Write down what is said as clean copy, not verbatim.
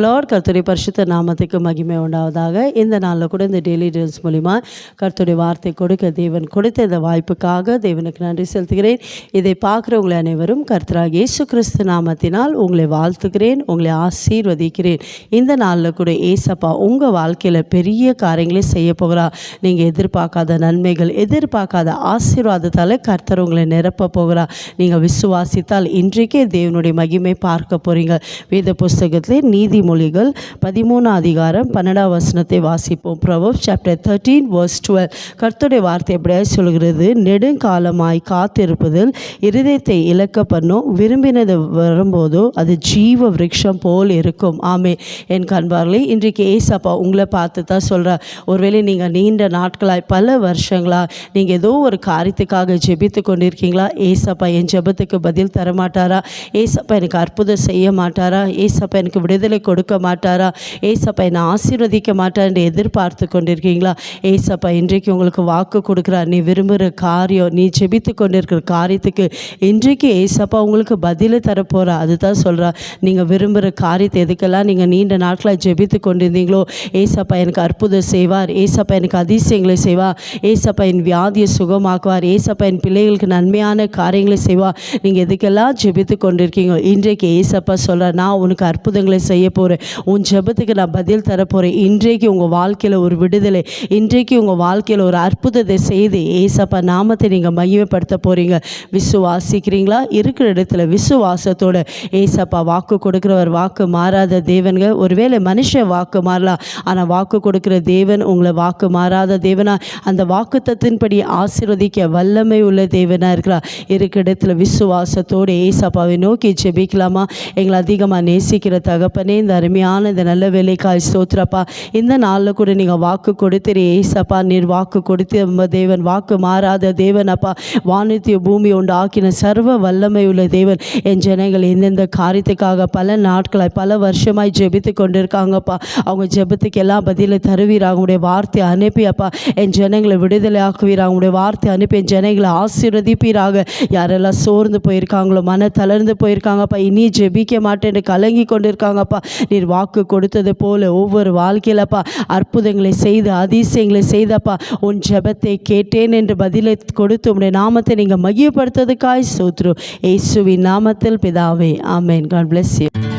Lord. கர்த்தருடைய பரிசுத்த நாமத்துக்கு மகிமை உண்டாவதாக. இந்த நாளில் கூட இந்த டெய்லி டீல்ஸ் மூலிமா கர்த்தருடைய வார்த்தை கொடுக்க தேவன் கொடுத்த இந்த வாய்ப்புக்காக தேவனுக்கு நன்றி செலுத்துகிறேன். இதை பார்க்குறவங்களை அனைவரும் கர்த்தராகிய இயேசு கிறிஸ்து நாமத்தினால் உங்களை வாழ்த்துகிறேன், உங்களை ஆசீர்வதிக்கிறேன். இந்த நாளில் கூட ஏசப்பா உங்கள் வாழ்க்கையில் பெரிய காரியங்களை செய்ய போகிறா. நீங்கள் எதிர்பார்க்காத நன்மைகள், எதிர்பார்க்காத ஆசீர்வாதத்தால் கர்த்தர் உங்களை நிரப்ப போகிறா. நீங்கள் விசுவாசித்தால் இன்றைக்கே தேவனுடைய மகிமை பார்க்க போகிறீங்க. வேத புஸ்தகத்திலே நீதிமொழிகள் 13 அதிகாரம் 12 வசனத்தை வாசிப்போம். Proverbs chapter 13 verse 12. கர்த்தருடைய வார்த்தை எப்படியா சொல்கிறது, நெடுங்காலமாய் காத்திருப்பதில் இருதயத்தை இலக்க பண்ணும், விரும்பினது வரும்போதோ அது ஜீவ விருட்சம் போல் இருக்கும். ஆமே என் கண்பார்களே, இன்றைக்கு ஏசப்பா உங்களை பார்த்து தான் சொல்கிறார். ஒருவேளை நீங்கள் நீண்ட நாட்களாய் பல வருஷங்களாக நீங்கள் ஏதோ ஒரு காரியத்துக்காக ஜெபித்து கொண்டிருக்கீங்களா? ஏசப்பா என் ஜெபத்துக்கு பதில் தரமாட்டாரா? ஏசப்பா எனக்கு அற்புதம் செய்ய மாட்டாரா? ஏசப்பா எனக்கு விடுதலை கொடுக்க மாட்டாரா? ஏசப்பா என்னை ஆசீர்வதிக்க மாட்டார் என்று எதிர்பார்த்து கொண்டிருக்கீங்களா? ஏசப்பா இன்றைக்கு உங்களுக்கு வாக்கு கொடுக்குறார். நீ விரும்புகிற காரியம், நீ ஜெபித்து கொண்டிருக்கிற காரியத்துக்கு இன்றைக்கு ஏசப்பா உங்களுக்கு பதிலை தரப்போகிறா. அதுதான் சொல்கிறா. நீங்கள் விரும்புகிற காரியத்தை எதுக்கெல்லாம் நீங்கள் நீண்ட நாட்களாக ஜெபித்து கொண்டிருந்தீங்களோ, ஏசப்பா எனக்கு அற்புதம் செய்வார், ஏசப்பா எனக்கு அதிசயங்களை செய்வார், ஏசப்பா என் வியாதியை சுகமாக்குவார், ஏசப்பா என் பிள்ளைகளுக்கு நன்மையான காரியங்களை செய்வார். நீங்கள் எதுக்கெல்லாம் ஜெபித்து கொண்டிருக்கீங்க, இன்றைக்கு ஏசப்பா சொல்கிறார், நான் உனக்கு அற்புதங்களை செய்ய போகிறேன், உன் ஜெபத்துக்கு நான் பதில் தரப்போகிறேன். இன்றைக்கு உங்கள் வாழ்க்கையில் ஒரு விடுதலை, இன்றைக்கு உங்கள் வாழ்க்கையில் ஒரு அற்புதத்தை செய்து ஏசப்பா நாமத்தை நீங்கள் மகிமைப்படுத்த போகிறீங்க. விசுவாசிக்கிறீங்களா? இருக்கிற இடத்துல விசுவாசத்தோடு ஏசப்பா வாக்கு கொடுக்குறவர், வாக்கு மாறாத தேவன்க. ஒருவேளை மனுஷன் வாக்கு மாறலாம், ஆனால் வாக்கு கொடுக்குற தேவன் உங்களை வாக்கு மாறாத தேவனா, அந்த வாக்கு தத்தின்படி ஆசீர்வதிக்க வல்லமை உள்ள தேவனாக இருக்கிறார். இருக்கிற இடத்துல விசுவாசத்தோடு ஏசப்பாவை நோக்கி ஜெபிக்கலாமா? எங்களை அதிகமாக நேசிக்கிற தகப்பனே, இந்த அருமையான இந்த நல்ல வேலைக்காய் ஸ்தோத்திரப்பா. இந்த நாளில் கூட நீங்கள் வாக்கு கொடுத்துரு ஏசப்பா. நீர் வாக்கு கொடுத்து தேவன், வாக்கு மாறாத தேவன் அப்பா. வானத்திய பூமி உண்டு ஆக்கின சர்வ வல்லமை உள்ள தேவன். என் ஜனங்கள் எந்தெந்த காரியத்துக்காக பல நாட்களாய் பல வருஷமாய் ஜெபித்து கொண்டிருக்காங்கப்பா, அவங்க ஜெபத்துக்கு எல்லாம் பதிலை தருவீராக. உங்களுடைய வார்த்தை அனுப்பி அப்பா என் ஜனங்களை விடுதலை ஆக்குவீராக. உங்களுடைய வார்த்தை அனுப்பி என் ஜனங்களை ஆசீர்வதிப்பீராக. யாரெல்லாம் சோர்ந்து போயிருக்காங்களோ, மன தளர்ந்து போயிருக்காங்கப்பா, இனி ஜெபிக்க மாட்டேன்னு கலங்கி கொண்டிருக்காங்கப்பா, நீர் வாக்கு கொடுத்தது போல ஒவ்வொரு வாழ்க்கையிலப்பா அற்புதங்களை செய்து அதிசயங்களை செய்தப்பா. உன் ஜெபத்தை கேட்டேன் என்று பதிலை கொடுத்து உம்முடைய நாமத்தை நீங்கள் மகிமைப்படுத்துவதற்காய் ஸ்தோத்திரம். இயேசுவின் நாமத்தில் பிதாவே, ஆமென். God bless you.